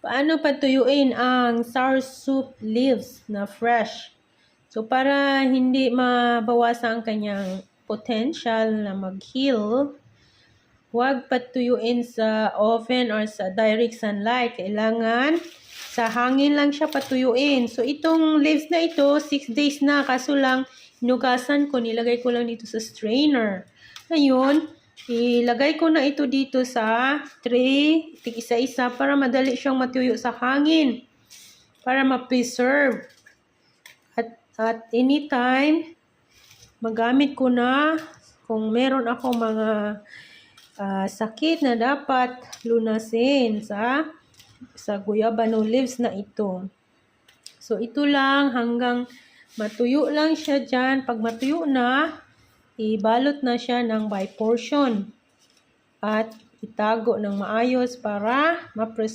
Paano patuyuin ang soursop leaves na fresh? So, para hindi mabawasan ang kanyang potential na mag-heal, huwag patuyuin sa oven or sa direct sunlight. Kailangan sa hangin lang siya patuyuin. So, itong leaves na ito, 6 days na. Kaso lang, hinugasan ko, nilagay ko lang dito sa strainer. Ngayon, ilagay ko na ito dito sa tray, tig-isa-isa para madali siyang matuyo sa hangin. Para ma-preserve. At anytime, magamit ko na kung meron ako mga sakit na dapat lunasin sa guyabano leaves na ito. So, ito lang hanggang matuyo lang siya dyan. Pag matuyo na, ibalot na siya ng by portion at itago ng maayos para ma-preserve.